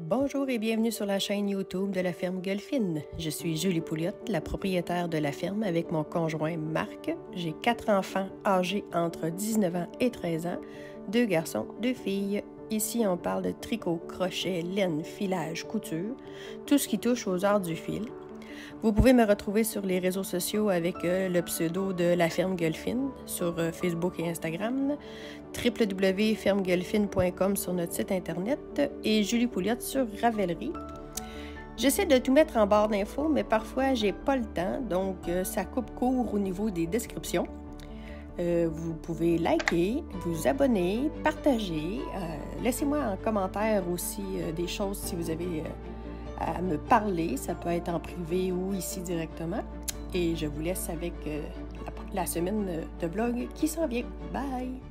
Bonjour et bienvenue sur la chaîne YouTube de la ferme Golfine. Je suis Julie Pouliot, la propriétaire de la ferme avec mon conjoint Marc. J'ai 4 enfants âgés entre 19 ans et 13 ans, 2 garçons, 2 filles. Ici, on parle de tricot, crochet, laine, filage, couture, tout ce qui touche aux arts du fil. Vous pouvez me retrouver sur les réseaux sociaux avec le pseudo de la ferme Golfine sur Facebook et Instagram, www.fermegolfine.com sur notre site internet et Julie Pouliot sur Ravelry. J'essaie de tout mettre en barre d'infos, mais parfois j'ai pas le temps, donc ça coupe court au niveau des descriptions. Vous pouvez liker, vous abonner, partager. Laissez-moi en commentaire aussi des choses si vous avez à me parler. Ça peut être en privé ou ici directement. Et je vous laisse avec la semaine de vlog qui s'en vient. Bye!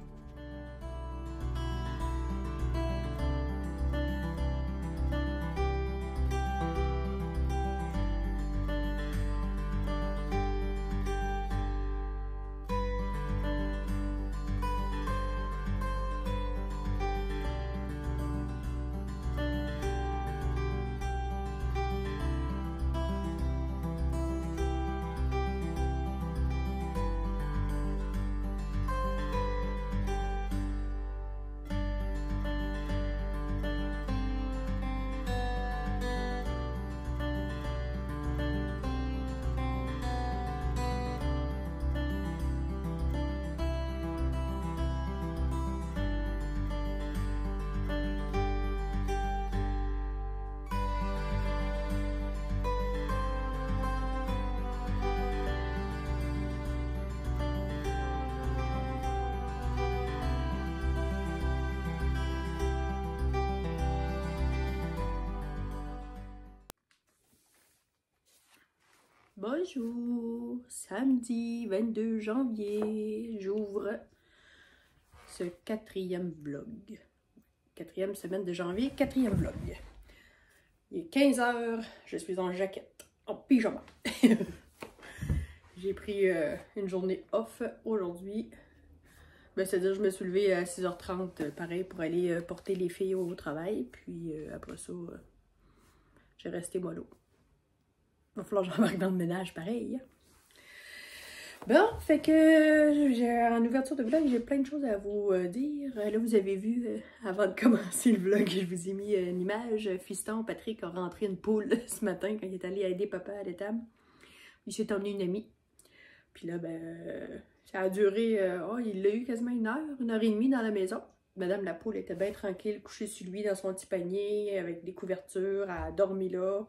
Bonjour, samedi 22 janvier, j'ouvre ce 4e vlog. 4e semaine de janvier, 4e vlog. Il est 15 h, je suis en jaquette, en pyjama. J'ai pris une journée off aujourd'hui. C'est-à-dire je me suis levée à 6h30, pareil, pour aller porter les filles au travail. Puis après ça, j'ai resté mollo. Il va falloir que j'embarque dans le ménage, pareil. Bon, fait que en ouverture de vlog, j'ai plein de choses à vous dire. Là, vous avez vu, avant de commencer le vlog, je vous ai mis une image. Fiston, Patrick, a rentré une poule ce matin quand il est allé aider papa à l'étable. Il s'est emmené une amie. Puis là, ça a duré, il l'a eu quasiment 1h et demie dans la maison. Madame la poule était bien tranquille, couchée sur lui dans son petit panier, avec des couvertures, elle a dormi là.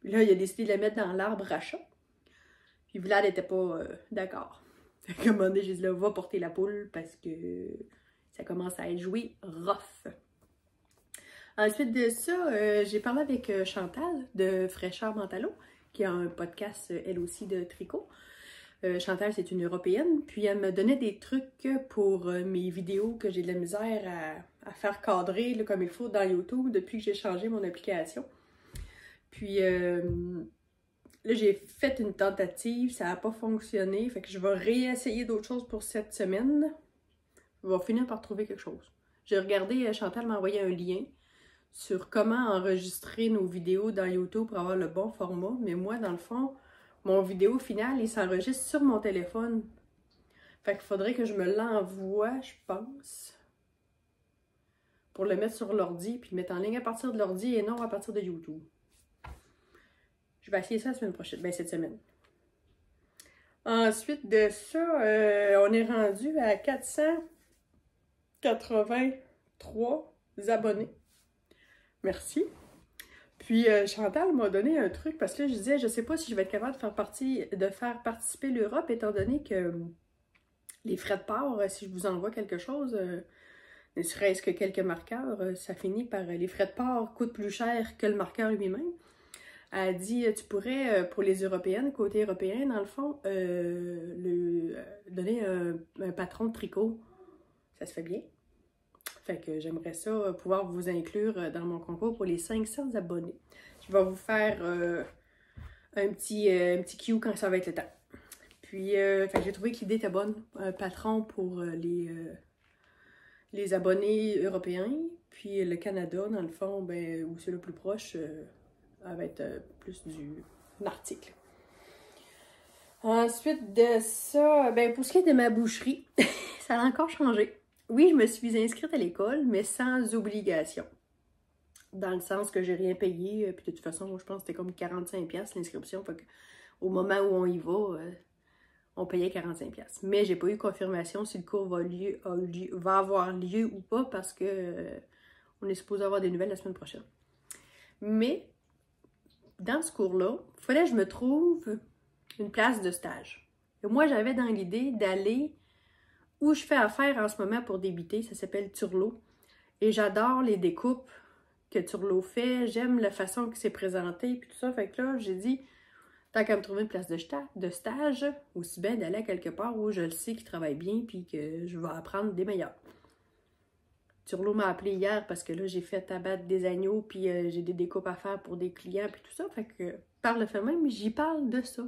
Puis là, il a décidé de la mettre dans l'arbre à chat. Puis Vlad n'était pas d'accord. Fait qu'à un moment donné, j'ai dit là, va porter la poule parce que ça commence à être joué rough. Ensuite de ça, j'ai parlé avec Chantal de Fraîcheur Mentalo, qui a un podcast, elle aussi, de tricot. Chantal, c'est une Européenne. Puis elle me donnait des trucs pour mes vidéos que j'ai de la misère à faire cadrer là, comme il faut dans YouTube depuis que j'ai changé mon application. Puis là, j'ai fait une tentative, ça n'a pas fonctionné. Fait que je vais réessayer d'autres choses pour cette semaine. Je vais finir par trouver quelque chose. J'ai regardé, Chantal m'a envoyé un lien sur comment enregistrer nos vidéos dans YouTube pour avoir le bon format. Mais moi, dans le fond, mon vidéo finale, il s'enregistre sur mon téléphone. Fait qu'il faudrait que je me l'envoie, je pense, pour le mettre sur l'ordi, puis le mettre en ligne à partir de l'ordi et non à partir de YouTube. Je vais essayer ça la semaine prochaine, cette semaine. Ensuite de ça, on est rendu à 483 abonnés. Merci. Puis Chantal m'a donné un truc parce que là, je disais, je sais pas si je vais être capable de faire participer l'Europe, étant donné que les frais de port, si je vous envoie quelque chose, ne serait-ce que quelques marqueurs, ça finit par les frais de port coûtent plus cher que le marqueur lui-même. Elle a dit, tu pourrais, pour les Européennes, côté européen, dans le fond, donner un patron de tricot. Ça se fait bien. Fait que j'aimerais ça pouvoir vous inclure dans mon concours pour les 500 abonnés. Je vais vous faire un petit cue quand ça va être le temps. Puis, j'ai trouvé que l'idée était bonne. Un patron pour les abonnés européens. Puis le Canada, dans le fond, ben, où c'est le plus proche, ça va être plus un article. Ensuite de ça, ben, pour ce qui est de ma boucherie, ça a encore changé. Oui, je me suis inscrite à l'école, mais sans obligation. Dans le sens que j'ai rien payé, puis de toute façon, moi, je pense que c'était comme 45$ l'inscription. Au moment où on y va, on payait 45$. Mais j'ai pas eu confirmation si le cours va avoir lieu ou pas parce que on est supposé avoir des nouvelles la semaine prochaine. Mais dans ce cours-là, il fallait que je me trouve une place de stage. Et moi, j'avais dans l'idée d'aller où je fais affaire en ce moment pour débiter. Ça s'appelle Turlot. Et j'adore les découpes que Turlot fait. J'aime la façon que c'est présenté, puis tout ça. Fait que là, j'ai dit, tant qu'à me trouver une place de stage, aussi bien d'aller à quelque part où je le sais qu'il travaille bien, puis que je vais apprendre des meilleurs. Turlot m'a appelé hier parce que là, j'ai fait abattre des agneaux, puis j'ai des découpes à faire pour des clients, puis tout ça. Fait que, par le fait même, j'y parle de ça.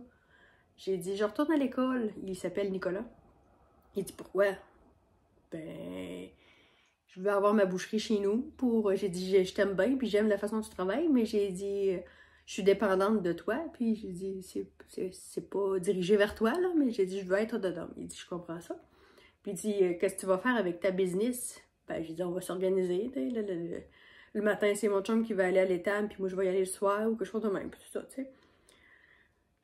J'ai dit, je retourne à l'école. Il s'appelle Nicolas. Il dit, pourquoi? Ben, je veux avoir ma boucherie chez nous. J'ai dit, je t'aime bien, puis j'aime la façon dont tu travailles, mais j'ai dit, je suis dépendante de toi, puis j'ai dit, c'est pas dirigé vers toi, là, mais j'ai dit, je veux être dedans. Il dit, je comprends ça. Puis il dit, qu'est-ce que tu vas faire avec ta business? Ben, j'ai dit, on va s'organiser. Le matin, c'est mon chum qui va aller à l'étable, puis moi, je vais y aller le soir, ou quelque chose de même, puis tout ça, tu sais.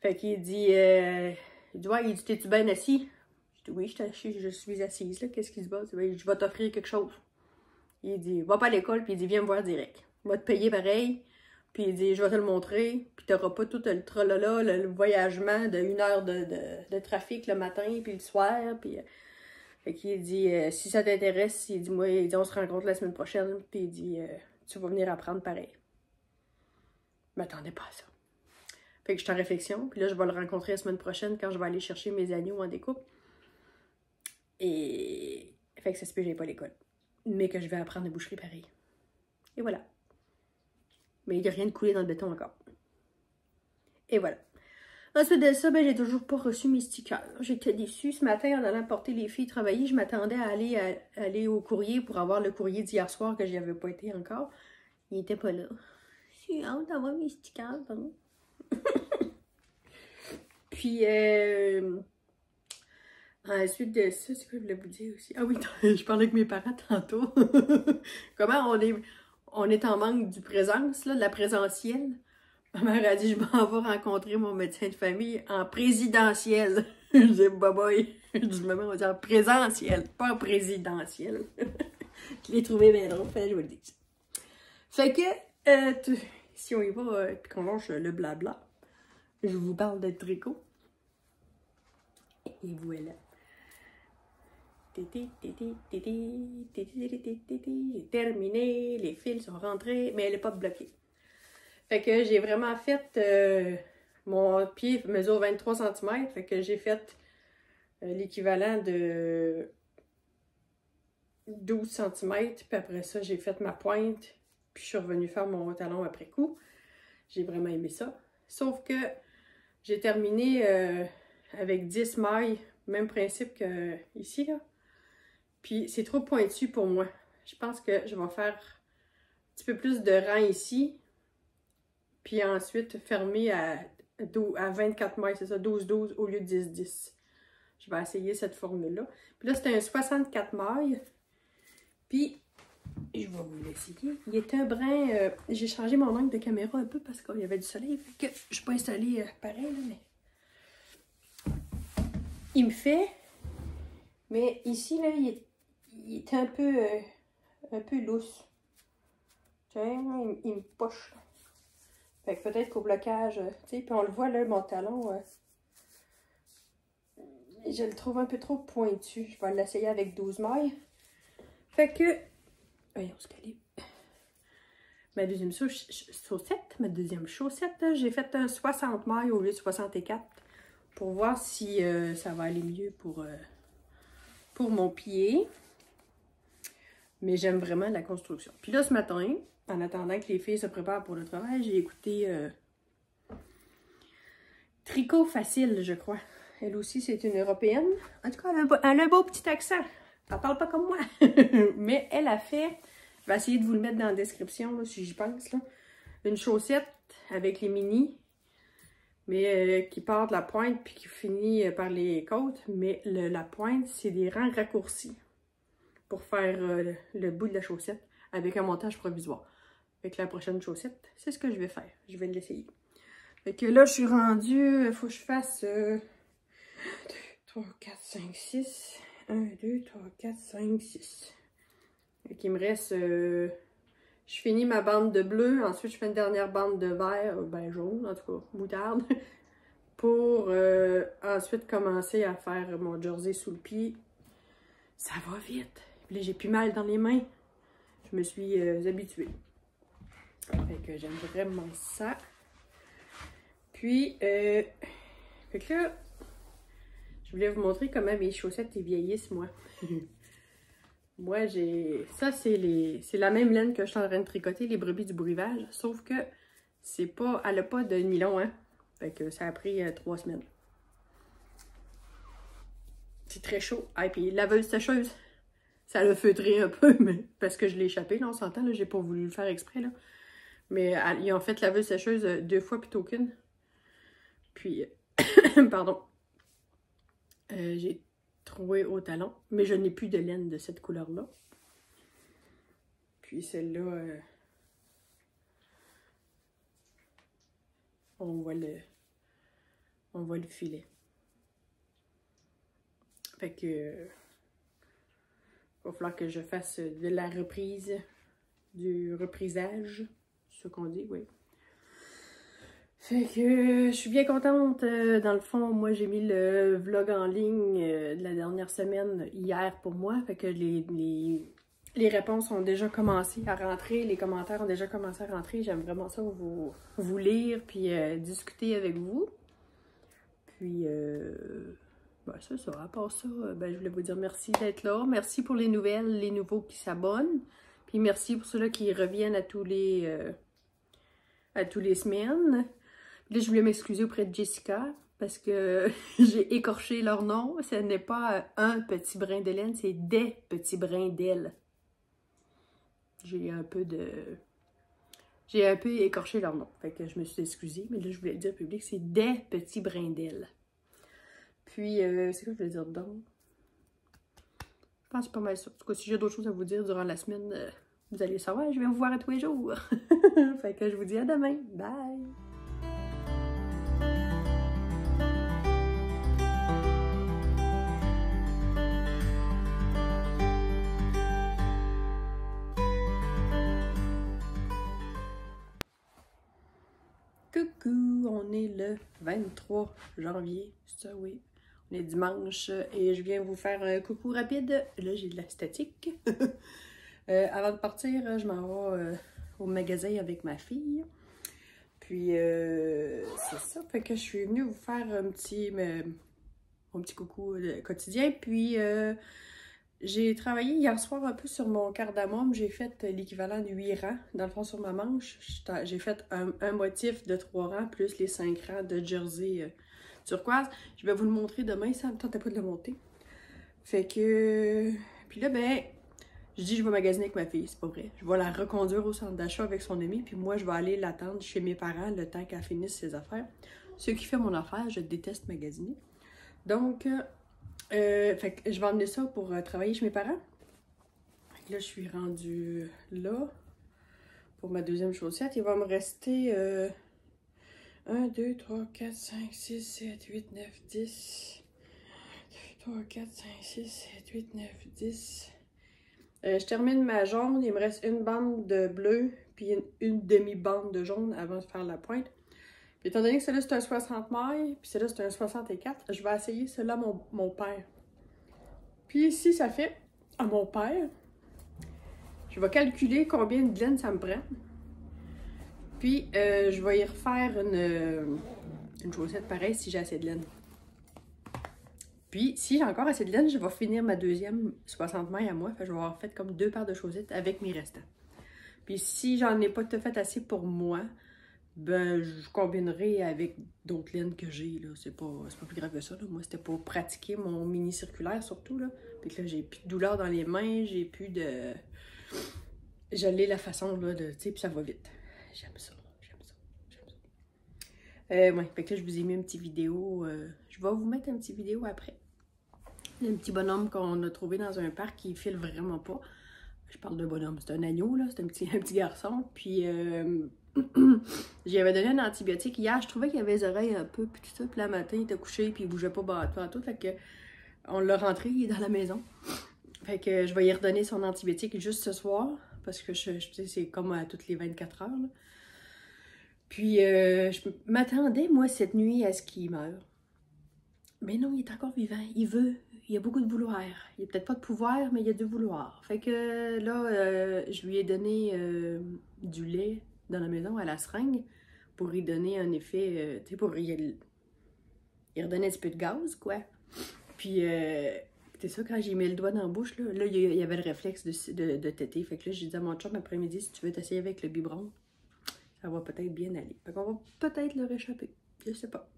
Fait qu'il dit, ouais, il dit, t'es-tu bien assis? Je dis, oui, je suis assise, là, qu'est-ce qui se passe? Ben, je vais t'offrir quelque chose. Il dit, va pas à l'école, puis il dit, viens me voir direct. Il va te payer pareil, puis il dit, je vais te le montrer, puis t'auras pas tout le tralala, le voyagement de 1 heure de trafic le matin, puis le soir, puis... Fait qu'il dit, si ça t'intéresse, il dit, moi, il dit, on se rencontre la semaine prochaine, puis il dit, tu vas venir apprendre pareil. Je m'attendais pas à ça. Fait que je suis en réflexion, puis là, je vais le rencontrer la semaine prochaine quand je vais aller chercher mes agneaux en découpe. Et... Fait que ça se peut que j'aille pas à l'école. Mais que je vais apprendre la boucherie pareil. Et voilà. Mais il n'y a rien de coulé dans le béton encore. Et voilà. Ensuite de ça, ben, j'ai toujours pas reçu mes stickers. J'étais déçue. Ce matin, en allant porter les filles travailler, je m'attendais à aller au courrier pour avoir le courrier d'hier soir que j'y avais pas été encore. Il était pas là. J'ai hâte d'avoir mes stickers, pardon. Puis, ensuite de ça, c'est quoi que je voulais vous dire aussi? Ah oui, je parlais avec mes parents tantôt. Comment on est en manque du présence, là, de la présentielle. Ma mère a dit, je m'en vais rencontrer mon médecin de famille en présentiel. Je dis, bye bye. Je dis, maman, on va dire présentiel, pas en présidentiel. Je l'ai trouvé bien drôle, je vous le dis. Fait que, si on y va, puis qu'on lâche le blabla, je vous parle de tricot. Et voilà. J'ai terminé, les fils sont rentrés, mais elle n'est pas bloquée. Fait que j'ai vraiment fait, mon pied mesure 23 cm, fait que j'ai fait l'équivalent de 12 cm, puis après ça, j'ai fait ma pointe, puis je suis revenue faire mon talon après coup. J'ai vraiment aimé ça. Sauf que j'ai terminé avec 10 mailles, même principe que ici, là. Puis c'est trop pointu pour moi. Je pense que je vais faire un petit peu plus de rang ici. Puis ensuite, fermer à 24 mailles, c'est ça, 12-12 au lieu de 10-10. Je vais essayer cette formule-là. Puis là, c'était un 64 mailles. Puis, je vais vous l'essayer. Il est un brin... j'ai changé mon angle de caméra un peu parce qu'il y avait du soleil. Fait que je peux installer pareil, là, mais... Il me fait... Mais ici, là, il est un peu lousse. Tiens, il me poche. Fait que peut-être qu'au blocage, tu sais, puis on le voit là, mon talon, je le trouve un peu trop pointu. Je vais l'essayer avec 12 mailles. Fait que, voyons, on se calibre. Ma deuxième chaussette, j'ai fait un 60 mailles au lieu de 64 pour voir si ça va aller mieux pour mon pied. Mais j'aime vraiment la construction. Puis là, ce matin, en attendant que les filles se préparent pour le travail, j'ai écouté Tricot Facile, je crois. Elle aussi, c'est une Européenne. En tout cas, elle a un beau petit accent. Elle parle pas comme moi. Mais elle a fait, je vais essayer de vous le mettre dans la description, là, si j'y pense, là. Une chaussette avec les mini, mais qui part de la pointe puis qui finit par les côtes. Mais la pointe, c'est des rangs raccourcis pour faire le bout de la chaussette avec un montage provisoire. Avec la prochaine chaussette, c'est ce que je vais faire. Je vais l'essayer. Fait que là, je suis rendue, il faut que je fasse 1, 2, 3, 4, 5, 6. 1, 2, 3, 4, 5, 6. Fait qu'il me reste... je finis ma bande de bleu, ensuite je fais une dernière bande de vert, ben jaune, en tout cas, moutarde, pour ensuite commencer à faire mon jersey sous le pied. Ça va vite. Puis là, j'ai plus mal dans les mains. Je me suis habituée. Fait que j'aime vraiment ça. Puis, fait que là, je voulais vous montrer comment mes chaussettes vieillissent, moi. Moi, j'ai... Ça, c'est la même laine que je suis en train de tricoter, les brebis du breuvage. Sauf que c'est pas... Elle a pas de nylon, hein. Fait que ça a pris 3 semaines. C'est très chaud. Ah, et puis laveuse sécheuse, ça l'a feutré un peu, mais parce que je l'ai échappé, là, on s'entend, là. J'ai pas voulu le faire exprès, là. Mais ils ont fait laveuse sécheuse 2 fois plutôt qu'une. Puis, pardon. J'ai trouvé au talon, mais je n'ai plus de laine de cette couleur-là. Puis celle-là, on voit le filet. Fait que il va falloir que je fasse de la reprise, du reprisage, c'est ce qu'on dit, oui. Fait que je suis bien contente. Dans le fond, moi j'ai mis le vlog en ligne de la dernière semaine hier pour moi. Fait que les réponses ont déjà commencé à rentrer, les commentaires ont déjà commencé à rentrer. J'aime vraiment ça, vous lire puis discuter avec vous. Puis, ben c'est ça. À part ça, ben, je voulais vous dire merci d'être là. Merci pour les nouvelles, les nouveaux qui s'abonnent. Puis merci pour ceux-là qui reviennent à tous les semaines. Là, je voulais m'excuser auprès de Jessica parce que j'ai écorché leur nom. Ce n'est pas un petit brin de laine, c'est des petits brins d'aile. J'ai un peu écorché leur nom. Fait que je me suis excusée, mais là, je voulais le dire au public, c'est des petits brins d'aile. Puis, c'est quoi que je voulais dire donc? Je pense pas mal ça. En tout cas, si j'ai d'autres choses à vous dire durant la semaine, vous allez savoir, je vais vous voir à tous les jours. Fait que je vous dis à demain. Bye! Coucou, on est le 23 janvier, c'est ça, oui. On est dimanche et je viens vous faire un coucou rapide. Là, j'ai de la statique. Avant de partir, je m'en vais au magasin avec ma fille. Puis, c'est ça. Fait que je suis venue vous faire mon petit coucou quotidien. Puis, j'ai travaillé hier soir un peu sur mon cardamome. J'ai fait l'équivalent de 8 rangs, dans le fond, sur ma manche. J'ai fait un motif de 3 rangs, plus les 5 rangs de jersey turquoise. Je vais vous le montrer demain, ça me tentait pas de le monter. Fait que... Puis là, ben, je dis je vais magasiner avec ma fille, c'est pas vrai. Je vais la reconduire au centre d'achat avec son ami, puis moi, je vais aller l'attendre chez mes parents le temps qu'elle finisse ses affaires. Ce qui fait mon affaire, je déteste magasiner. Donc... fait que je vais emmener ça pour travailler chez mes parents. Fait que là, je suis rendue là pour ma deuxième chaussette. Il va me rester 1, 2, 3, 4, 5, 6, 7, 8, 9, 10. 2, 3, 4, 5, 6, 7, 8, 9, 10. Je termine ma jaune. Il me reste une bande de bleu puis une demi-bande de jaune avant de faire la pointe. Puis étant donné que celui-là c'est un 60 mailles, puis celui-là c'est un 64, je vais essayer celui-là mon père. Puis si ça fait à mon père, je vais calculer combien de laine ça me prend. Puis je vais y refaire une chaussette pareille si j'ai assez de laine. Puis si j'ai encore assez de laine, je vais finir ma deuxième 60 mailles à moi. Fait que je vais avoir fait comme 2 paires de chaussettes avec mes restants. Puis si j'en ai pas tout fait assez pour moi, ben, je combinerai avec d'autres laines que j'ai, là. C'est pas plus grave que ça, là. Moi, c'était pour pratiquer mon mini circulaire, surtout, là. Puis que là, j'ai plus de douleur dans les mains, j'ai plus de... Je l'ai la façon, là, de... Tu sais, puis ça va vite. J'aime ça, j'aime ça, j'aime ça. Ouais, fait que là, je vous ai mis une petite vidéo. Je vais vous mettre une petite vidéo après. Un petit bonhomme qu'on a trouvé dans un parc qui file vraiment pas. Je parle de bonhomme, c'est un agneau, là. C'est un petit garçon. Puis... J'y avais donné un antibiotique hier, je trouvais qu'il avait les oreilles un peu, puis tout ça, puis le matin, il était couché, puis il bougeait pas tout, fait que on l'a rentré, il est dans la maison. Fait que je vais y redonner son antibiotique juste ce soir, parce que je sais, c'est comme à toutes les 24 heures, là. Puis je m'attendais, moi, cette nuit, à ce qu'il meure. Mais non, il est encore vivant, il veut, il y a beaucoup de vouloir. Il n'y a peut-être pas de pouvoir, mais il y a du vouloir. Fait que là, je lui ai donné du lait dans la maison à la seringue pour y donner un effet, tu sais, pour y redonner un petit peu de gaz, quoi. Puis, c'est ça, quand j'ai mis le doigt dans la bouche, là il y avait le réflexe de téter. Fait que là, j'ai dit à mon chum après-midi, si tu veux t'essayer avec le biberon, ça va peut-être bien aller. Fait qu'on va peut-être le réchapper. Je sais pas.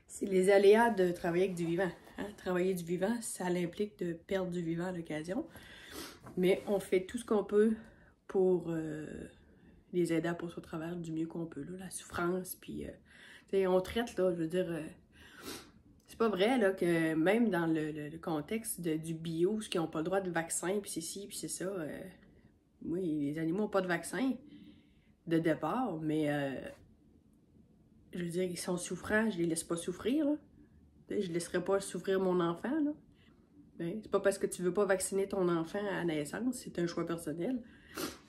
C'est les aléas de travailler avec du vivant. Hein? Travailler du vivant, ça implique de perdre du vivant à l'occasion. Mais on fait tout ce qu'on peut pour... les aider à passer au travers du mieux qu'on peut, là, la souffrance, puis on traite, là, je veux dire, c'est pas vrai, là, que même dans le contexte du bio, ceux qui n'ont pas le droit de vaccin, puis c'est ci, puis c'est ça, oui, les animaux n'ont pas de vaccin de départ, mais, je veux dire, ils sont souffrants, je les laisse pas souffrir, là. Je laisserai pas souffrir mon enfant, là. C'est pas parce que tu veux pas vacciner ton enfant à naissance, c'est un choix personnel.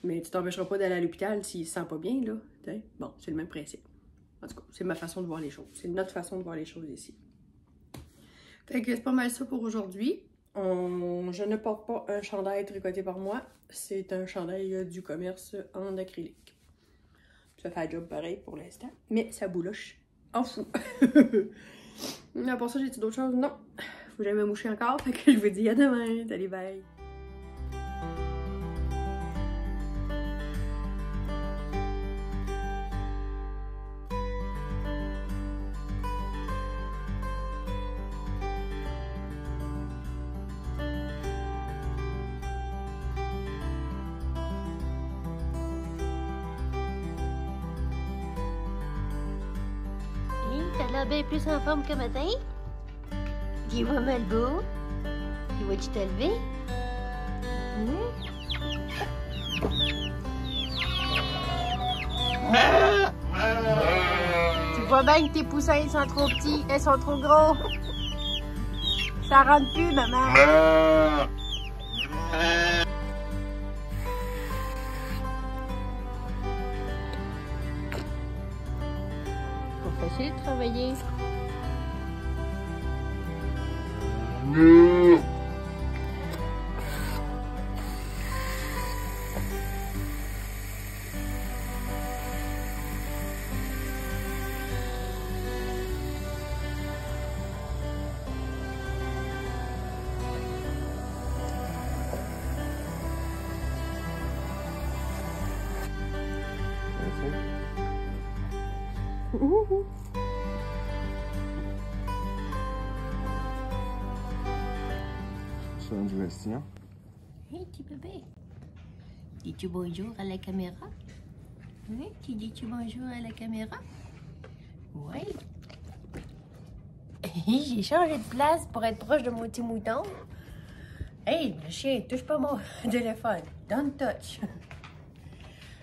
Mais tu t'empêcheras pas d'aller à l'hôpital s'il se sent pas bien, là. T'sais? Bon, c'est le même principe. En tout cas, c'est ma façon de voir les choses. C'est notre façon de voir les choses ici. Fait que c'est pas mal ça pour aujourd'hui. Je ne porte pas un chandail tricoté par moi. C'est un chandail du commerce en acrylique. Ça fait un job pareil pour l'instant. Mais ça bouloche en fou. Mais pour ça, j'ai-tu d'autres choses? Non. Faut que j'aille me moucher encore. Fait que je vous dis à demain. Salut, bye. T'as l'air bien plus en forme que matin. Tu vois mal beau. Tu vois-tu t'es levé? Tu vois bien que tes poussins ils sont trop petits, elles sont trop gros. Ça rentre plus, maman. Pas facile de travailler. C'est un Sébastien. Hey, petit bébé. Dis-tu bonjour à la caméra? Oui, tu dis-tu bonjour à la caméra? Oui. J'ai changé de place pour être proche de mon petit mouton. Hey, le chien, touche pas mon téléphone. Don't touch.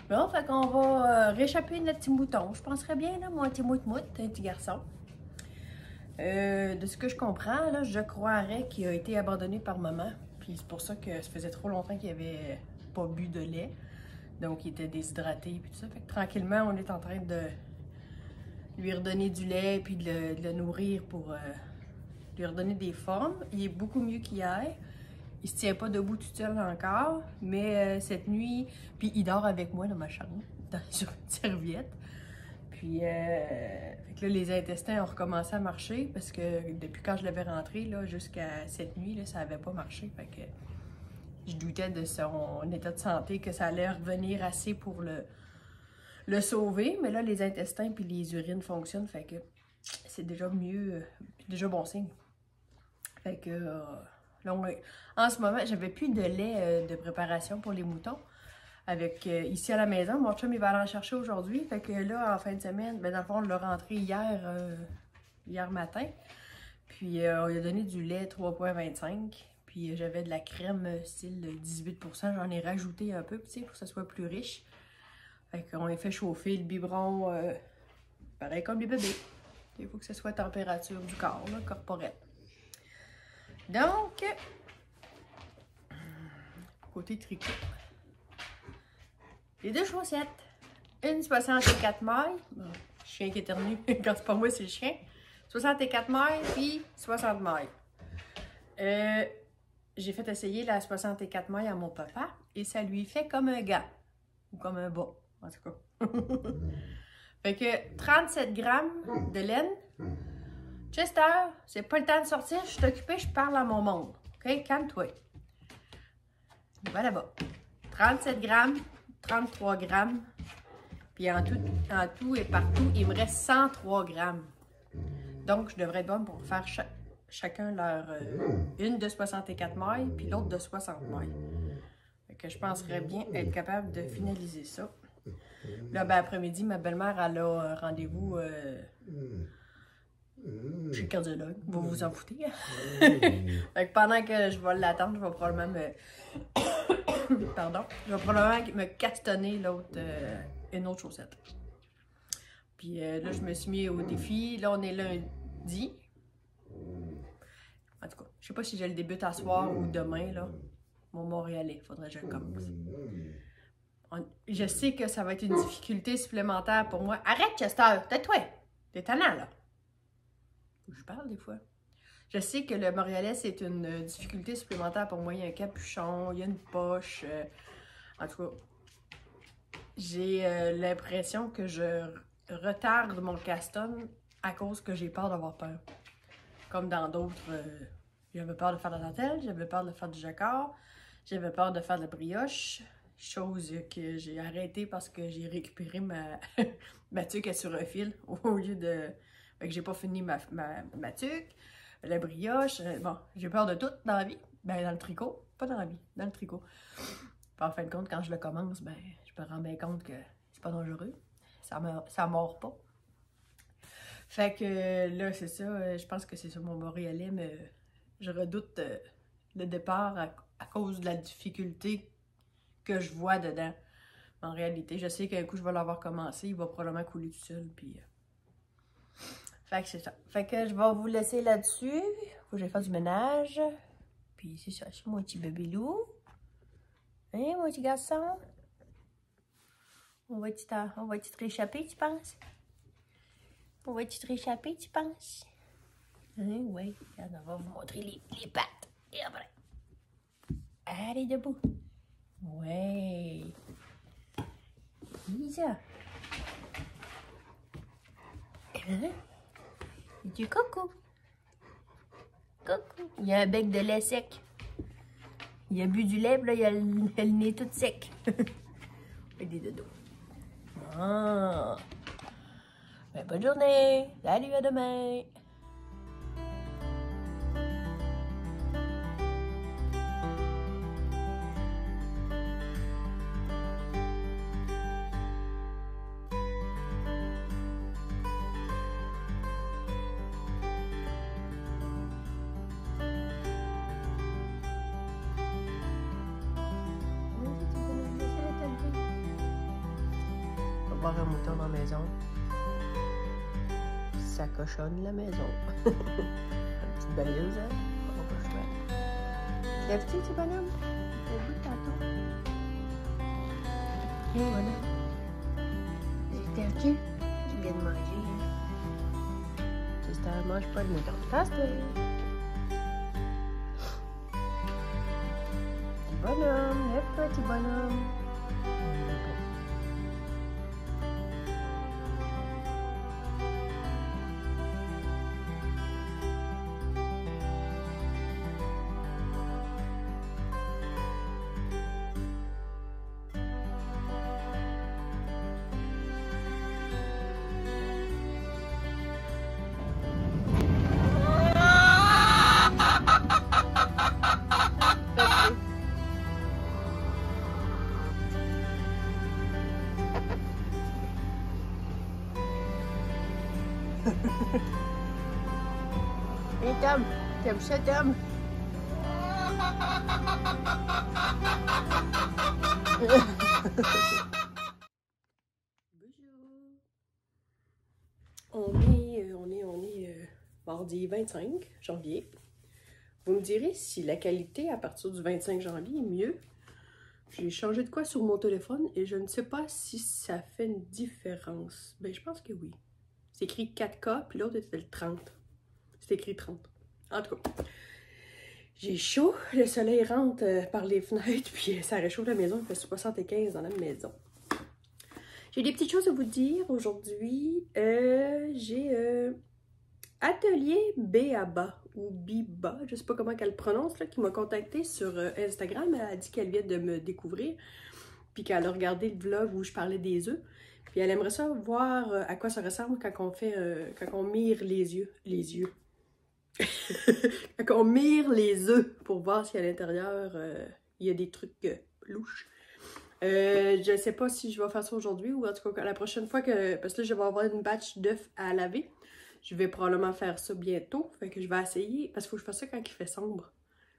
Bon, fait qu'on va réchapper notre petit mouton. Je penserais bien, là, mon petit mout-mout, un petit garçon. De ce que je comprends, là, je croirais qu'il a été abandonné par maman. Puis c'est pour ça que ça faisait trop longtemps qu'il avait pas bu de lait. Donc il était déshydraté et tout ça. Fait que tranquillement, on est en train de lui redonner du lait puis de le nourrir pour lui redonner des formes. Il est beaucoup mieux qu'hier. Il se tient pas debout tout seul encore, mais cette nuit, puis il dort avec moi dans ma chambre, sur une serviette. Puis, fait que là, les intestins ont recommencé à marcher parce que depuis quand je l'avais rentré, là, jusqu'à cette nuit, là, ça n'avait pas marché. Fait que je doutais de son état de santé, que ça allait revenir assez pour le sauver. Mais là, les intestins puis les urines fonctionnent. Fait que c'est déjà mieux. Déjà bon signe. Fait que là, en ce moment, j'avais plus de lait de préparation pour les moutons. Avec ici à la maison. Mon chum, il va aller en chercher aujourd'hui. Fait que là, en fin de semaine, ben dans le fond, on l'a rentré hier matin. Puis on lui a donné du lait 3,25. Puis j'avais de la crème style 18%. J'en ai rajouté un peu, tu sais, pour que ça soit plus riche. Fait qu'on a fait chauffer le biberon, pareil comme les bébés. Il faut que ce soit température du corps, là, corporelle. Donc, côté tricot. Les deux chaussettes. Une 64 mailles. Bon, chien qui éternue. Quand c'est pas moi, c'est le chien. 64 mailles, puis 60 mailles. J'ai fait essayer la 64 mailles à mon papa et ça lui fait comme un gant. Ou comme un bas, en tout cas. Fait que 37 grammes de laine. Chester, c'est pas le temps de sortir, je suis occupée, je parle à mon monde. OK? Calme-toi. Va là-bas. 37 grammes, 33 grammes. Puis en tout et partout, il me reste 103 grammes. Donc, je devrais être bonne pour faire chacun leur une de 64 mailles, puis l'autre de 60 mailles. Fait que je penserais bien être capable de finaliser ça. Là, ben, après-midi, ma belle-mère, elle a rendez-vous chez le cardiologue. Vous vous en foutez. Fait que pendant que je vais l'attendre, je vais probablement Pardon. Je vais probablement me castonner une autre chaussette. Puis là, je me suis mis au défi. Là, on est lundi. En tout cas, je sais pas si je le débute à soir ou demain, là. Mon Montréalais, faudrait que je le commence. Je sais que ça va être une difficulté supplémentaire pour moi. Arrête, Chester! Tais-toi! T'es tannant, là. Je parle des fois. Je sais que le Montréalais, c'est une difficulté supplémentaire pour moi. Il y a un capuchon, il y a une poche. En tout cas, j'ai l'impression que je retarde mon caston à cause que j'ai peur d'avoir peur. Comme dans d'autres, j'avais peur de faire de la dentelle, j'avais peur de faire du jacquard, j'avais peur de faire de la brioche, chose que j'ai arrêté parce que j'ai récupéré ma tuque sur un fil au lieu de... Fait que j'ai pas fini ma tuque, la brioche, bon, j'ai peur de tout dans la vie, ben dans le tricot, pas dans la vie, dans le tricot. Puis en fin de compte, quand je le commence, ben je me rends bien compte que c'est pas dangereux, ça mord pas. Fait que là, c'est ça, je pense que c'est ça mon Montréalais, mais je redoute le départ à cause de la difficulté que je vois dedans. En réalité, je sais qu'un coup je vais l'avoir commencé, il va probablement couler tout seul, puis... Fait que c'est ça. Fait que je vais vous laisser là-dessus. Faut que j'aille faire du ménage. Puis c'est ça, c'est mon petit bébé loup. Hein, mon petit garçon? On va-tu te réchapper, tu penses? On va-tu te réchapper, tu penses? Hein, oui. On va vous montrer les pattes. Et après. Allez, debout. Ouais. Lisa. Hein? Du coucou. Coucou. Il y a un bec de lait sec. Il a bu du lait, puis là, il a le nez tout sec. Avec des dodos. Ah. Ben, bonne journée. Salut, à demain. Voir un mouton dans la maison. Ça cochonne la maison. Une petite balayeuse, hein? Oh, pas chouette. Lève-tu, petit bonhomme? Lève-tu tantôt? Viens, voilà. Lève-tu? Tu viens de manger, hein? J'espère que mange pas le mouton. Tasse-toi! Petit bonhomme, lève-toi, petit bonhomme. Hey Tom, t'aimes ça Tom? On est mardi 25 janvier. Vous me direz si la qualité à partir du 25 janvier est mieux. J'ai changé de quoi sur mon téléphone et je ne sais pas si ça fait une différence. Ben, je pense que oui. C'est écrit 4K, puis l'autre était le 30. C'est écrit 30. En tout cas, j'ai chaud. Le soleil rentre par les fenêtres, puis ça réchauffe la maison. Il fait 75 dans la maison. J'ai des petites choses à vous dire aujourd'hui. J'ai Atelier Béaba ou Biba, je sais pas comment qu'elle prononce, là, qui m'a contactée sur Instagram. Elle a dit qu'elle vient de me découvrir, puis qu'elle a regardé le vlog où je parlais des œufs. Puis elle aimerait ça voir à quoi ça ressemble quand on fait, quand on mire les yeux. Quand on mire les œufs pour voir si à l'intérieur il y a des trucs louches. Je sais pas si je vais faire ça aujourd'hui ou en tout cas la prochaine fois que. Parce que là, je vais avoir une batch d'œufs à laver. Je vais probablement faire ça bientôt. Fait que je vais essayer. Parce qu'il faut que je fasse ça quand il fait sombre.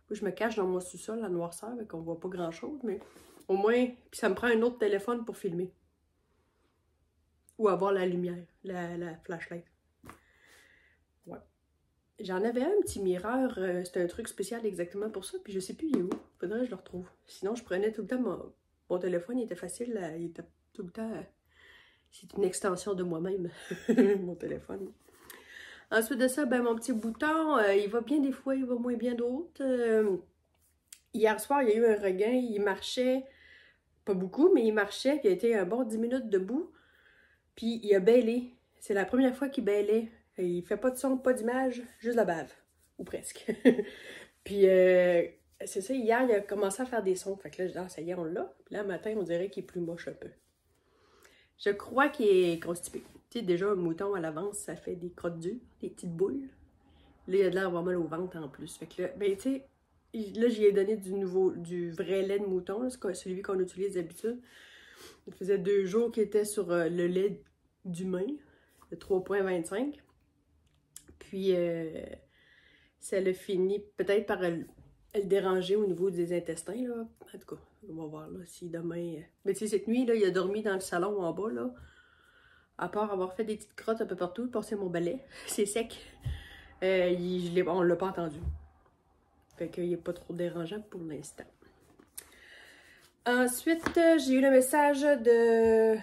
Moi, je me cache dans mon sous-sol, la noirceur, fait qu'on voit pas grand-chose. Mais au moins. Puis ça me prend un autre téléphone pour filmer. Ou avoir la lumière, la flashlight. Ouais. J'en avais un petit mireur. C'était un truc spécial exactement pour ça. Puis je sais plus il est où. Faudrait que je le retrouve. Sinon, je prenais tout le temps mon téléphone. Il était facile. Il était tout le temps. C'est une extension de moi-même. Mon téléphone. Ensuite de ça, ben, mon petit bouton, il va bien des fois, il va moins bien d'autres. Hier soir, il y a eu un regain, il marchait, pas beaucoup, mais il marchait, puis il a été un bon 10 minutes debout, puis il a bêlé. C'est la première fois qu'il bêlait. Il fait pas de son, pas d'image, juste la bave, ou presque. Puis c'est ça, hier, il a commencé à faire des sons, fait que là, je dis, ah, ça y est, on l'a. Puis là, le matin, on dirait qu'il est plus moche un peu. Je crois qu'il est constipé. Tu sais, déjà, un mouton à l'avance, ça fait des crottes dures, des petites boules. Là, il a de l'air d'avoir mal au ventre en plus. Fait que là, ben, tu sais, là, j'y ai donné du vrai lait de mouton, là, celui qu'on utilise d'habitude. Ça faisait 2 jours qu'il était sur le lait d'humain, de 3,25. Puis, ça l'a fini peut-être par le déranger au niveau des intestins, là. En tout cas, on va voir, là, si demain... Mais tu sais, cette nuit, là, il a dormi dans le salon en bas, là. À part avoir fait des petites crottes un peu partout, passer mon balai, c'est sec. On l'a pas entendu. Fait qu'il n'est pas trop dérangeant pour l'instant. Ensuite, j'ai eu le message de...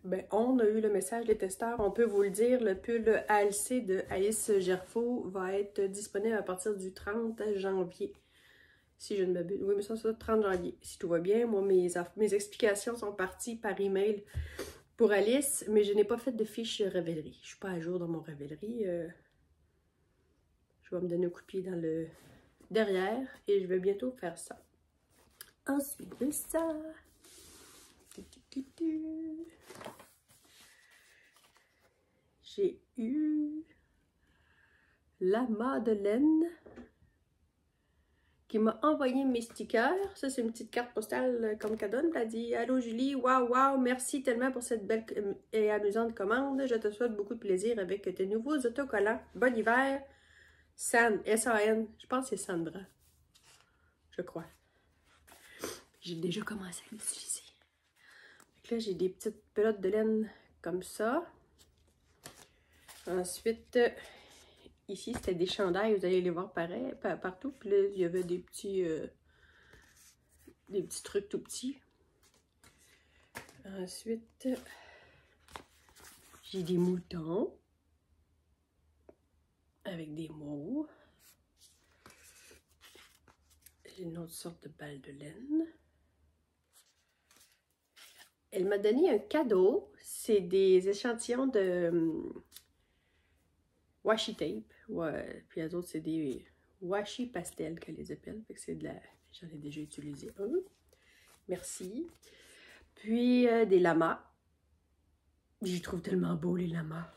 Ben, on a eu le message des testeurs. On peut vous le dire, le pull ALC de Alice Gerfaud va être disponible à partir du 30 janvier. Si je ne m'abuse. Oui, mais ça, c'est le 30 janvier. Si tout va bien, moi, mes explications sont parties par email pour Alice, mais je n'ai pas fait de fiche Ravelry. Je ne suis pas à jour dans mon Ravelry. Je vais me donner un coup de pied dans le derrière et je vais bientôt faire ça. Ensuite de ça, j'ai eu la Madeleine qui m'a envoyé mes stickers. Ça, c'est une petite carte postale comme cadeau. Elle a dit « Allô Julie, waouh, merci tellement pour cette belle et amusante commande. Je te souhaite beaucoup de plaisir avec tes nouveaux autocollants. Bon hiver. San, S-A-N. Je pense que c'est Sandra. Je crois. J'ai déjà commencé à l'utiliser. Là, j'ai des petites pelotes de laine comme ça. Ensuite... ici, c'était des chandails, vous allez les voir pareil, partout. Puis là, il y avait des petits trucs tout petits. Ensuite, j'ai des moutons avec des mots. J'ai une autre sorte de balle de laine. Elle m'a donné un cadeau. C'est des échantillons de washi tape. Ouais. Puis les autres, c'est des washi pastel qu'elle les appelle. Fait que c'est de la... J'en ai déjà utilisé un. Merci. Puis des lamas. J'y trouve tellement beau les lamas.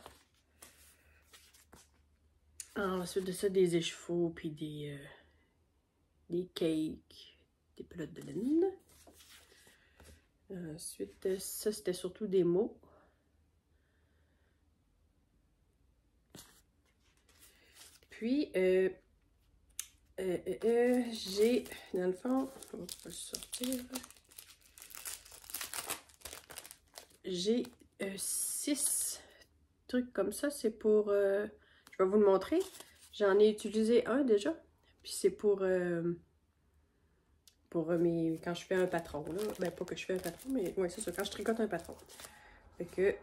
Ensuite de ça, des échevaux, puis des cakes, des pelotes de laine. Ensuite, ça, c'était surtout des mots. puis, j'ai, dans le fond, on va le sortir. J'ai 6 trucs comme ça. C'est pour, je vais vous le montrer. J'en ai utilisé un déjà. Puis c'est pour mes, quand je fais un patron, là. Ben, pas que je fais un patron, mais ouais, c'est ça, quand je tricote un patron. Fait que,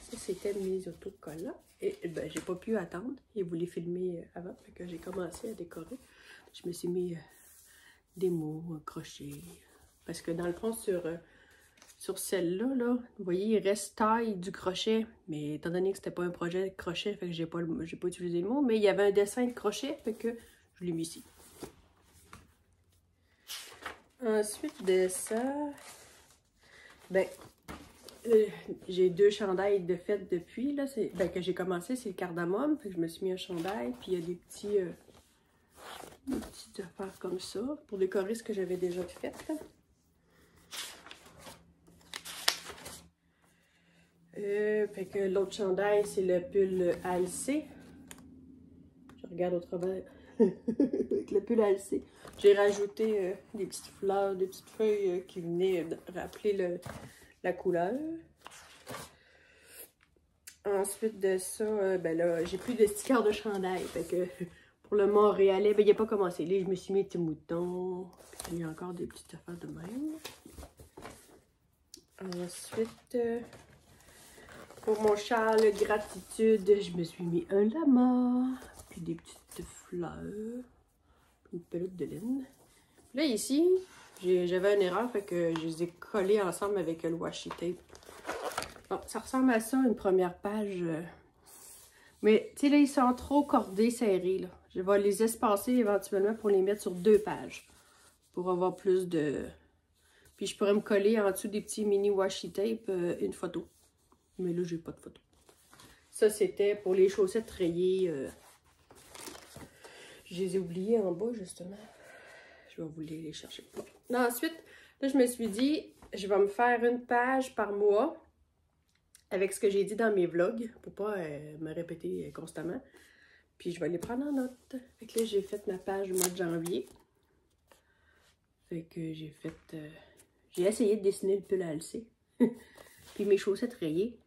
ça, c'était mes autocollants. Et ben, j'ai pas pu attendre. Il voulait filmer avant. Fait que j'ai commencé à décorer. Je me suis mis des mots, un crochet. Parce que dans le fond, sur celle-là, là, vous voyez, il reste taille du crochet. Mais étant donné que c'était pas un projet de crochet, fait que j'ai pas utilisé le mot. Mais il y avait un dessin de crochet, fait que je l'ai mis ici. Ensuite de ça, ben, j'ai 2 chandails de fête depuis, là, ben, que j'ai commencé, c'est le cardamome, fait que je me suis mis un chandail, puis il y a des petites affaires comme ça, pour décorer ce que j'avais déjà fait, là. Fait que l'autre chandail, c'est le pull ALC. Je regarde au travers. Avec le pull ALC. J'ai rajouté des petites fleurs, des petites feuilles qui venaient rappeler la couleur. Ensuite de ça, ben là, j'ai plus de stickers de chandail. Fait que pour le Montréalais, ben il n'a pas commencé. Là, je me suis mis des moutons. Puis il y a encore des petites affaires de même. Ensuite, pour mon châle gratitude, je me suis mis un lama. Puis des petites fleurs. Une pelote de laine. Là, ici, j'avais une erreur, fait que je les ai collés ensemble avec le washi tape. Bon, ça ressemble à ça, une première page. Mais, tu sais, là, ils sont trop cordés, serrés, là. Je vais les espacer éventuellement pour les mettre sur 2 pages. Pour avoir plus de... Puis, je pourrais me coller en dessous des petits mini washi tape une photo. Mais là, j'ai pas de photo. Ça, c'était pour les chaussettes rayées. Je les ai oubliées en bas, justement. Je vais vous les chercher. Bon. Ensuite, là, je me suis dit, je vais me faire une page par mois avec ce que j'ai dit dans mes vlogs pour pas me répéter constamment. Puis, je vais les prendre en note. Fait que là, j'ai fait ma page du mois de janvier. Fait que j'ai fait... j'ai essayé de dessiner le pull ALC. Puis mes chaussettes rayées.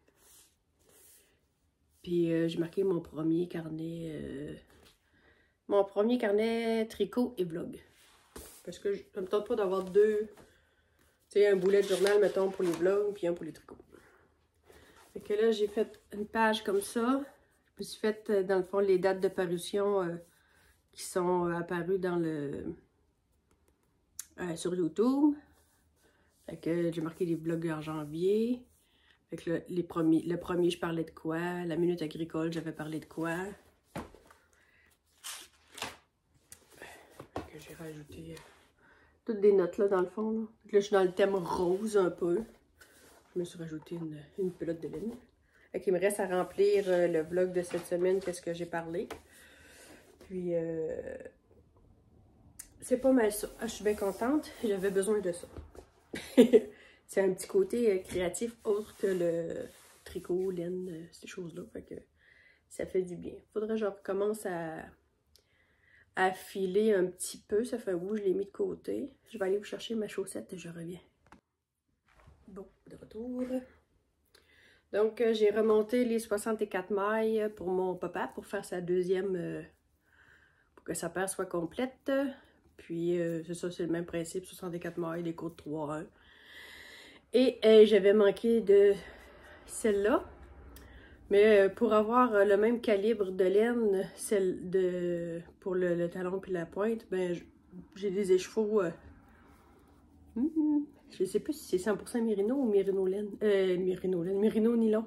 Puis, j'ai marqué mon premier carnet... mon premier carnet tricot et vlog. Parce que je ne me tente pas d'avoir 2... Tu sais, un boulet de journal, mettons, pour les vlogs, puis un pour les tricots. Fait que là, j'ai fait une page comme ça. Je me suis fait, dans le fond, les dates de parution qui sont apparues dans sur YouTube. Fait que j'ai marqué les vlogs en janvier. Fait que là, le premier, je parlais de quoi? La minute agricole, j'avais parlé de quoi? J'ai rajouté toutes des notes là dans le fond. Là. Là, je suis dans le thème rose un peu. Je me suis rajouté une pelote de laine. Fait il me reste à remplir le vlog de cette semaine, qu'est-ce que j'ai parlé. Puis, c'est pas mal ça. Ah, je suis bien contente. J'avais besoin de ça. C'est un petit côté créatif autre que le tricot, laine, ces choses-là. Fait que ça fait du bien. Faudrait que je recommence à filer un petit peu. Ça fait un bout, je l'ai mis de côté. Je vais aller vous chercher ma chaussette et je reviens. Bon, de retour. Donc, j'ai remonté les 64 mailles pour mon papa pour faire sa deuxième, pour que sa paire soit complète. Puis, c'est ça, c'est le même principe, 64 mailles, les côtes 3-1. Et j'avais manqué de celle-là. Mais pour avoir le même calibre de laine, pour le talon puis la pointe, ben j'ai des écheveaux. Je sais plus si c'est 100% mérino ou mérino laine. Mérino nylon.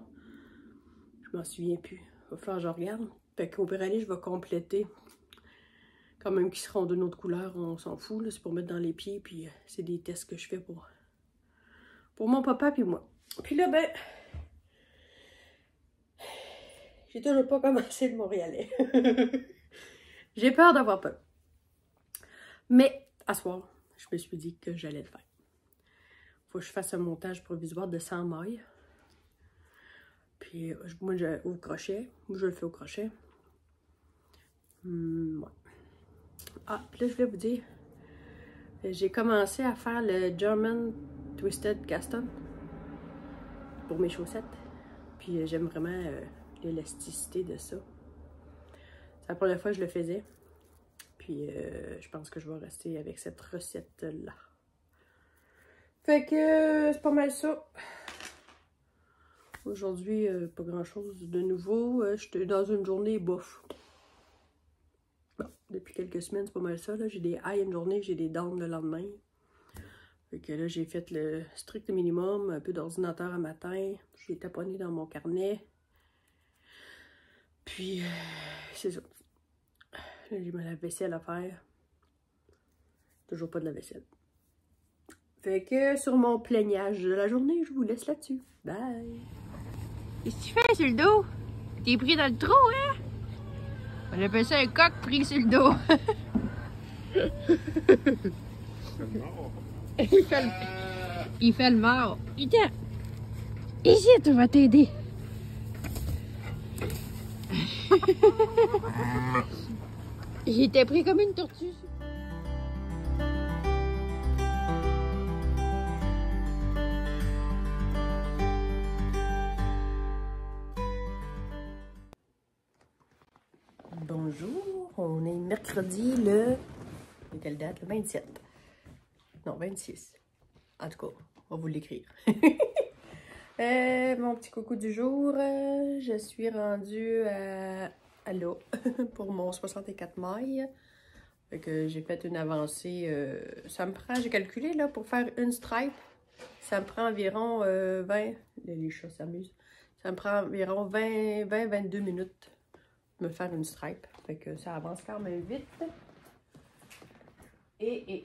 Je m'en souviens plus. Il va falloir que je regarde. Fait qu'au pire aller, je vais compléter. Quand même qu'ils seront d'une autre couleur, on s'en fout. C'est pour mettre dans les pieds. Puis c'est des tests que je fais pour mon papa puis moi. Puis là, ben... J'ai toujours pas commencé le Montréalais. J'ai peur d'avoir peur. Mais, à ce soir, je me suis dit que j'allais le faire. Faut que je fasse un montage provisoire de 100 mailles. Puis, moi, au crochet. Moi, je le fais au crochet. Ouais. Ah, puis là, je voulais vous dire, j'ai commencé à faire le German Twisted Cast On pour mes chaussettes. Puis j'aime vraiment l'élasticité de ça. C'est la première fois que je le faisais. Puis je pense que je vais rester avec cette recette-là. Fait que c'est pas mal ça. Aujourd'hui, pas grand-chose de nouveau. J'étais dans une journée bof. Bon, depuis quelques semaines, c'est pas mal ça. J'ai des highs une journée, j'ai des downs le lendemain. Fait que là, j'ai fait le strict minimum, un peu d'ordinateur à matin. J'ai taponné dans mon carnet. Puis, c'est ça. Là, j'ai ma lave-vaisselle à faire. Toujours pas de la vaisselle. Fait que sur mon plaignage de la journée, je vous laisse là-dessus. Bye! Qu'est-ce que tu fais sur le dos? T'es pris dans le trou, hein? On appelle ça un coq pris sur le dos. Il fait le mort. Viens! Ici, tu vas t'aider. J'étais pris comme une tortue. Bonjour, on est mercredi le... Quelle date? Le 27. Non, 26. En tout cas, on va vous l'écrire. Mon petit coucou du jour, je suis rendue à l'eau pour mon 64 mailles. Fait que j'ai fait une avancée, ça me prend, j'ai calculé là, pour faire une stripe, ça me prend environ 20, les chats s'amusent, ça me prend environ 20-22 minutes de me faire une stripe. Fait que ça avance quand même vite. Et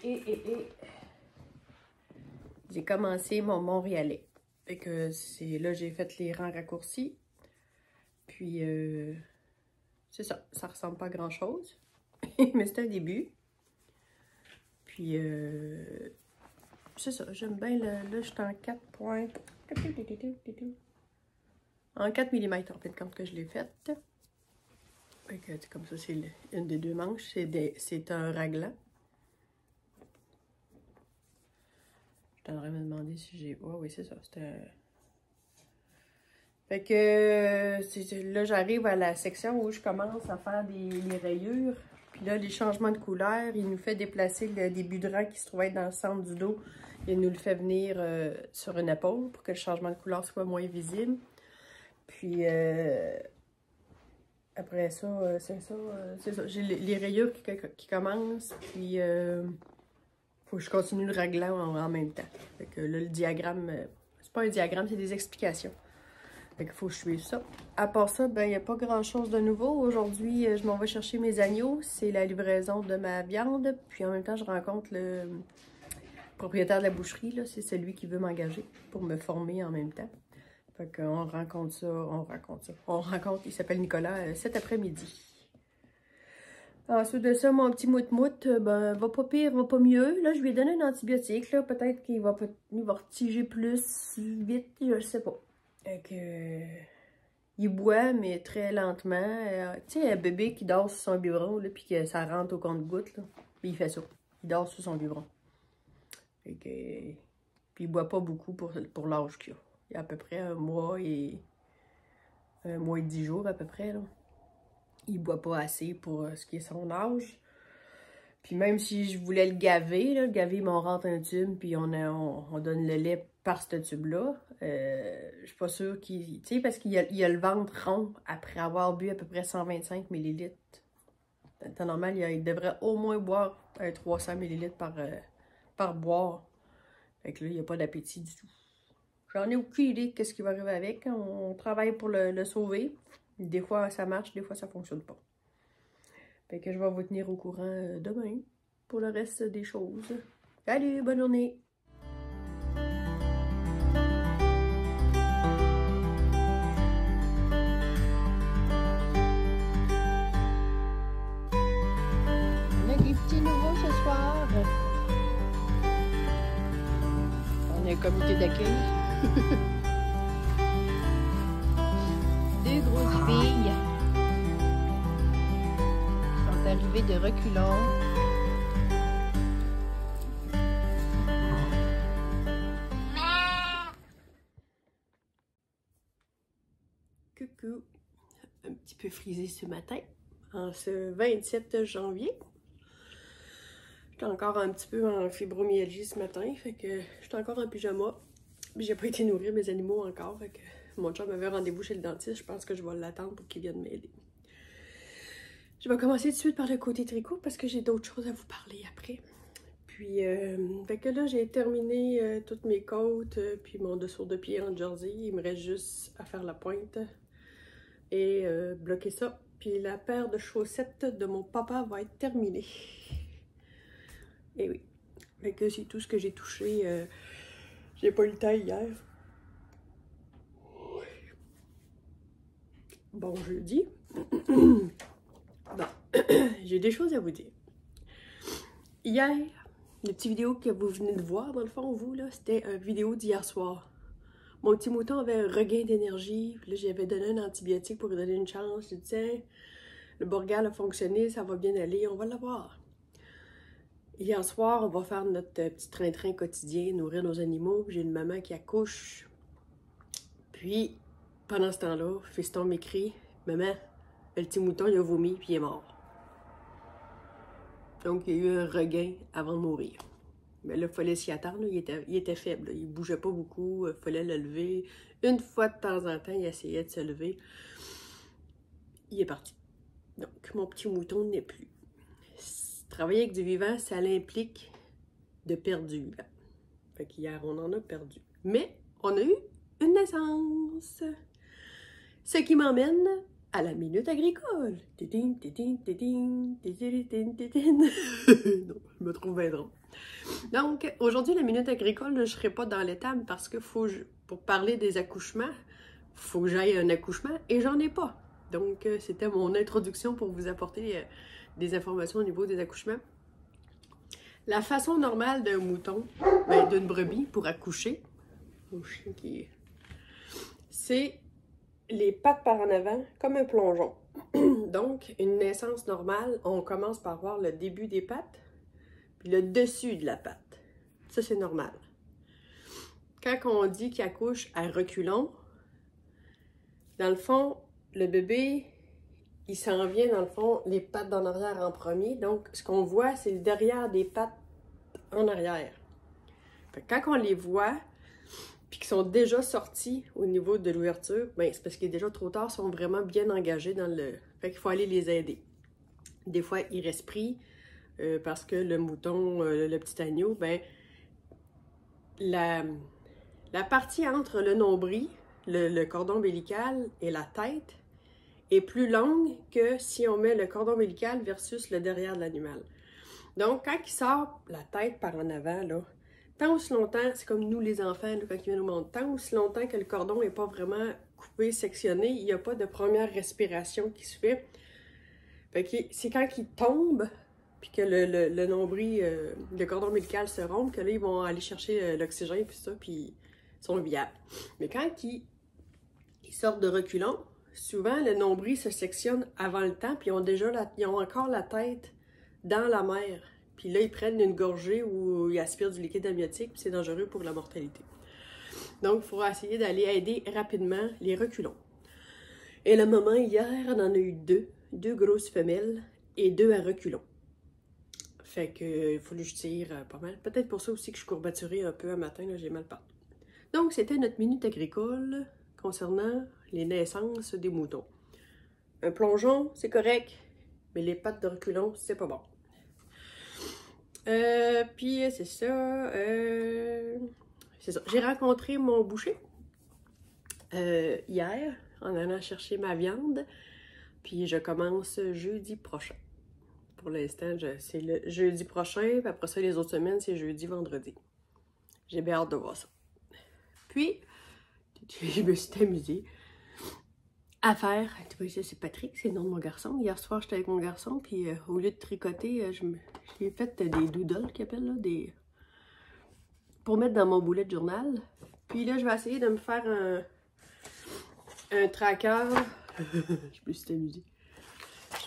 j'ai commencé mon Montréalais. Fait que c'est là j'ai fait les rangs raccourcis. Puis c'est ça, ça ressemble pas à grand chose. Mais c'est un début. Puis c'est ça, j'aime bien là je suis en 4 points. En 4 mm en fin de compte que je l'ai faite. Fait que comme ça, c'est une des deux manches. C'est un raglan. Je t'aimerais me demander si j'ai... Oh, oui, c'est ça. Fait que là, j'arrive à la section où je commence à faire les rayures. Puis là, les changements de couleur, il nous fait déplacer le début de rang qui se trouvait dans le centre du dos. Il nous le fait venir sur une épaule pour que le changement de couleur soit moins visible. Puis... après ça, c'est ça. J'ai les rayures qui commencent, puis faut que je continue le raglan en même temps. Fait que là, le diagramme, c'est pas un diagramme, c'est des explications. Fait qu'il faut que je suive ça. À part ça, ben, il n'y a pas grand-chose de nouveau. Aujourd'hui, je m'en vais chercher mes agneaux. C'est la livraison de ma viande. Puis en même temps, je rencontre le propriétaire de la boucherie. C'est celui qui veut m'engager pour me former en même temps. Fait qu'on rencontre ça, on rencontre, il s'appelle Nicolas, cet après-midi. Ensuite de ça, mon petit mout-mout, ben, va pas pire, va pas mieux. Là, je lui ai donné un antibiotique, là, peut-être qu'il va retiger plus vite, je sais pas. Fait que, il boit, mais très lentement. Tu sais, un bébé qui dort sur son biberon, là, puis que ça rentre au compte-gouttes, là. Puis il fait ça, il dort sur son biberon. Fait que, puis il boit pas beaucoup pour l'âge qu'il a. Il y a à peu près un mois et 10 jours à peu près. Là. Il ne boit pas assez pour ce qui est son âge. Puis même si je voulais le gaver, on rentre un tube puis on donne le lait par ce tube-là. Je suis pas sûre qu'il... Tu sais, parce qu'il a le ventre rond après avoir bu à peu près 125 ml. En temps normal, il devrait au moins boire 300 ml par boire. Fait que là, il n'y a pas d'appétit du tout. J'en ai aucune idée de ce qui va arriver avec. On travaille pour le sauver. Des fois, ça marche, des fois, ça fonctionne pas. Fait que je vais vous tenir au courant demain pour le reste des choses. Salut, bonne journée! On a des petits nouveaux ce soir. On a un comité d'accueil. Deux grosses filles. Ils sont lever de reculons. Coucou! Un petit peu frisé ce matin, en ce 27 janvier. J'étais encore un petit peu en fibromyalgie ce matin, fait que j'étais encore en pyjama. J'ai pas été nourrir mes animaux encore, fait que mon chum avait rendez-vous chez le dentiste. Je pense que je vais l'attendre pour qu'il vienne m'aider. Je vais commencer tout de suite par le côté tricot parce que j'ai d'autres choses à vous parler après. Puis, fait que là, j'ai terminé toutes mes côtes, puis mon dessous de pied en jersey. Il me reste juste à faire la pointe et bloquer ça. Puis la paire de chaussettes de mon papa va être terminée. Et oui. Fait que c'est tout ce que j'ai touché. J'ai pas eu le temps hier. Bon jeudi. Bon, j'ai des choses à vous dire. Hier, la petite vidéo que vous venez de voir, dans le fond, vous, là, c'était une vidéo d'hier soir. Mon petit mouton avait un regain d'énergie. Là, j'avais donné un antibiotique pour lui donner une chance. Je disais, le Bourgal a fonctionné, ça va bien aller, on va l'avoir. Hier soir, on va faire notre petit train-train quotidien, nourrir nos animaux. J'ai une maman qui accouche. Puis, pendant ce temps-là, fiston m'écrit, « Maman, le petit mouton, il a vomi, puis il est mort. » Donc, il y a eu un regain avant de mourir. Mais là, il fallait s'y attendre. Il était faible. Là. Il ne bougeait pas beaucoup. Il fallait le lever. Une fois de temps en temps, il essayait de se lever. Il est parti. Donc, mon petit mouton n'est plus. Travailler avec du vivant, ça implique de perdre du vivant. Fait qu'hier, on en a perdu. Mais, on a eu une naissance. Ce qui m'emmène à la minute agricole. Tétin, tétin, tétin, tétin, tétin, tétin. Non, je me trouve bien drôle. Donc, aujourd'hui, la minute agricole, je ne serai pas dans l'étable parce que pour parler des accouchements, il faut que j'aille un accouchement et j'en ai pas. Donc, c'était mon introduction pour vous apporter des informations au niveau des accouchements. La façon normale d'un mouton, d'une brebis pour accoucher, c'est les pattes par en avant comme un plongeon. Donc, une naissance normale, on commence par voir le début des pattes, puis le dessus de la patte. Ça, c'est normal. Quand on dit qu'il accouche à reculons, dans le fond, le bébé, il s'en vient, dans le fond, les pattes en arrière en premier. Donc, ce qu'on voit, c'est le derrière des pattes en arrière. Fait que quand on les voit, puis qu'ils sont déjà sortis au niveau de l'ouverture, ben, c'est parce qu'il est déjà trop tard, ils sont vraiment bien engagés dans le... Fait qu'il faut aller les aider. Des fois, ils restent pris parce que le mouton, le petit agneau, ben, la partie entre le nombril, le cordon ombilical et la tête est plus longue que si on met le cordon ombilical versus le derrière de l'animal. Donc, quand il sort la tête par en avant, là, tant aussi longtemps, c'est comme nous les enfants, là, quand ils viennent au monde, tant aussi longtemps que le cordon n'est pas vraiment coupé, sectionné, il n'y a pas de première respiration qui se fait. Fait que c'est quand il tombe, puis que le nombril, le cordon ombilical se rompt, que là, ils vont aller chercher l'oxygène, puis ça, puis ils sont viables. Mais quand ils sortent de reculons, souvent, le nombril se sectionne avant le temps, puis ils ont encore la tête dans la mer. Puis là, ils prennent une gorgée où ils aspirent du liquide amniotique, puis c'est dangereux pour la mortalité. Donc, il faudra essayer d'aller aider rapidement les reculons. Et le moment, hier, on en a eu deux grosses femelles et 2 à reculons. Fait que il faut que je tire pas mal. Peut-être pour ça aussi que je courbaturée un peu un matin, j'ai mal partout. Donc, c'était notre minute agricole concernant les naissances des moutons. Un plongeon, c'est correct, mais les pattes de reculons, c'est pas bon. Puis c'est ça. J'ai rencontré mon boucher hier en allant chercher ma viande. Puis je commence jeudi prochain. Pour l'instant, c'est le jeudi prochain. Puis après ça, les autres semaines, c'est jeudi, vendredi. J'ai bien hâte de voir ça. Puis, je me suis amusée à faire. Tu vois, c'est Patrick, c'est le nom de mon garçon. Hier soir, j'étais avec mon garçon. Puis au lieu de tricoter, j'ai fait des doodles qu'ils appellent, là, pour mettre dans mon bullet journal. Puis là, je vais essayer de me faire un tracker. Je me suis amusée.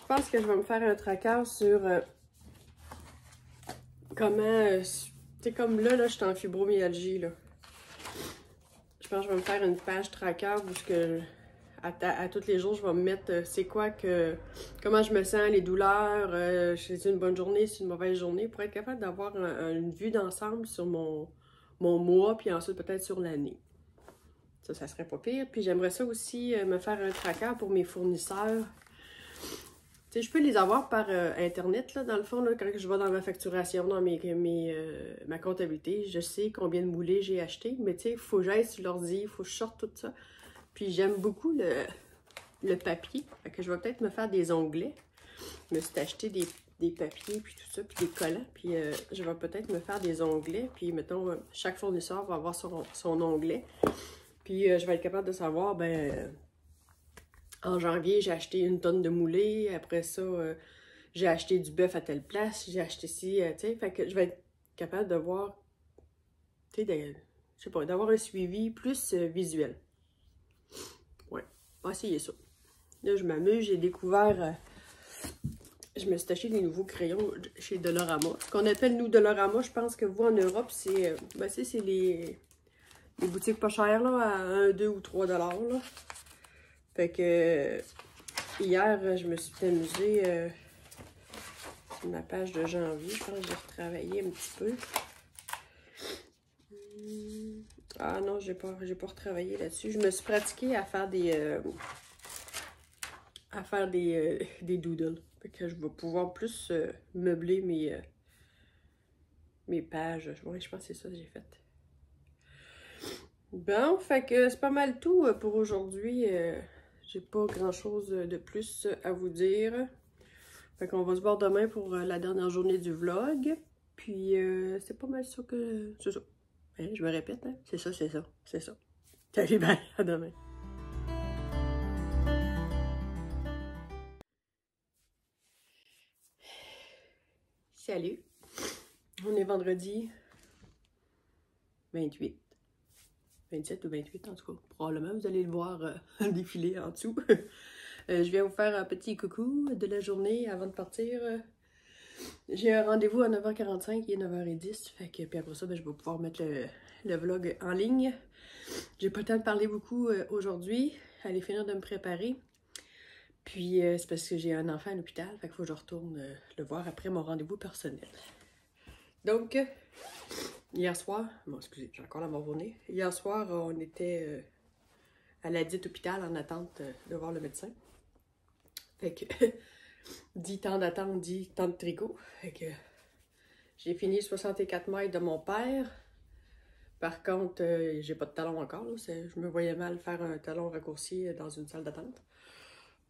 Je pense que je vais me faire un tracker sur comment... tu sais, comme là, je suis en fibromyalgie, là. Je pense que je vais me faire une page tracker où à tous les jours, je vais me mettre c'est quoi que... Comment je me sens, les douleurs, c'est une bonne journée, c'est une mauvaise journée, pour être capable d'avoir une vue d'ensemble sur mon mois, puis ensuite peut-être sur l'année. Ça serait pas pire. Puis j'aimerais ça aussi me faire un tracker pour mes fournisseurs. Tu sais, je peux les avoir par Internet, là, dans le fond, là, quand je vais dans ma facturation, dans ma comptabilité, je sais combien de moulés j'ai acheté, mais tu sais, il faut que j'aille sur l'ordi, il faut que je sorte tout ça. Puis j'aime beaucoup le papier, fait que je vais peut-être me faire des onglets. Je me suis acheté des papiers, puis tout ça, puis des collants, puis je vais peut-être me faire des onglets, puis mettons, chaque fournisseur va avoir son onglet. Puis je vais être capable de savoir, en janvier, j'ai acheté 1 tonne de moulés. Après ça, j'ai acheté du bœuf à telle place. J'ai acheté ci, tu sais. Fait que je vais être capable de voir, tu sais, je sais pas, d'avoir un suivi plus visuel. Ouais, on va essayer ça. Là, je m'amuse. J'ai découvert, je me suis acheté des nouveaux crayons chez Dollarama. Ce qu'on appelle, nous, Dollarama, je pense que vous, en Europe, c'est c'est les boutiques pas chères, là, à 1, 2 ou 3 $, là. Fait que hier, je me suis amusée sur ma page de janvier. Je pense que j'ai retravaillé un petit peu. Ah non, j'ai pas retravaillé là-dessus. Je me suis pratiquée à faire des doodles. Fait que je vais pouvoir plus meubler mes pages. Ouais, je pense que c'est ça que j'ai fait. Bon, fait que c'est pas mal tout pour aujourd'hui. J'ai pas grand-chose de plus à vous dire. Fait qu'on va se voir demain pour la dernière journée du vlog. Puis c'est pas mal ça que... C'est ça. Hein, je me répète, hein? C'est ça, c'est ça, c'est ça. Salut, bye, à demain. Salut. On est vendredi 28. 27 ou 28 en tout cas. Probablement, vous allez le voir défiler en dessous. Je viens vous faire un petit coucou de la journée avant de partir. J'ai un rendez-vous à 9h45, il est 9h10. Fait que, puis après ça, je vais pouvoir mettre le vlog en ligne. J'ai pas le temps de parler beaucoup aujourd'hui. Aller finir de me préparer. Puis c'est parce que j'ai un enfant à l'hôpital. Fait qu'il faut que je retourne le voir après mon rendez-vous personnel. Donc... hier soir, bon excusez, j'ai encore la mort au nez. Hier soir, on était à la dite hôpital en attente de voir le médecin. Fait que, dit temps d'attente, dit temps de tricot. Fait que, j'ai fini 64 mètres de mon père. Par contre, j'ai pas de talon encore. Là, je me voyais mal faire un talon raccourci dans une salle d'attente.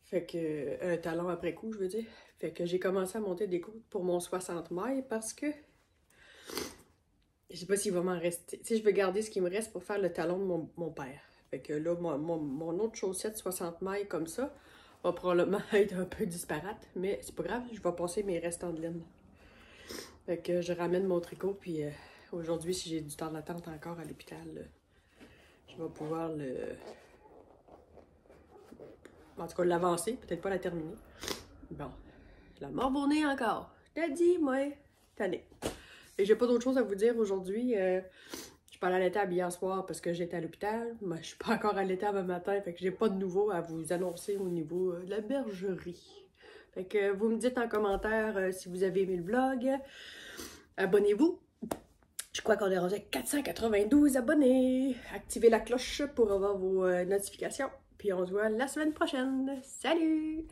Fait que, un talon après coup, je veux dire. Fait que j'ai commencé à monter des côtes pour mon 60 mètres parce que je sais pas s'il va m'en rester. Tu sais, je vais garder ce qui me reste pour faire le talon de mon père. Fait que là, mon autre chaussette 60 mailles comme ça va probablement être un peu disparate. Mais c'est pas grave, je vais passer mes restants de laine. Fait que je ramène mon tricot. Puis aujourd'hui, si j'ai du temps d'attente encore à l'hôpital, je vais pouvoir en tout cas, l'avancer. Peut-être pas la terminer. Bon. La mort au nez encore. Je t'ai dit, moi. T'allez. Et j'ai pas d'autre chose à vous dire aujourd'hui. Je suis pas allée à l'étable hier soir parce que j'étais à l'hôpital. Moi, je suis pas encore à l'étable un matin, fait que j'ai pas de nouveau à vous annoncer au niveau de la bergerie. Fait que vous me dites en commentaire si vous avez aimé le vlog. Abonnez-vous. Je crois qu'on est rendu à 492 abonnés. Activez la cloche pour avoir vos notifications. Puis on se voit la semaine prochaine. Salut!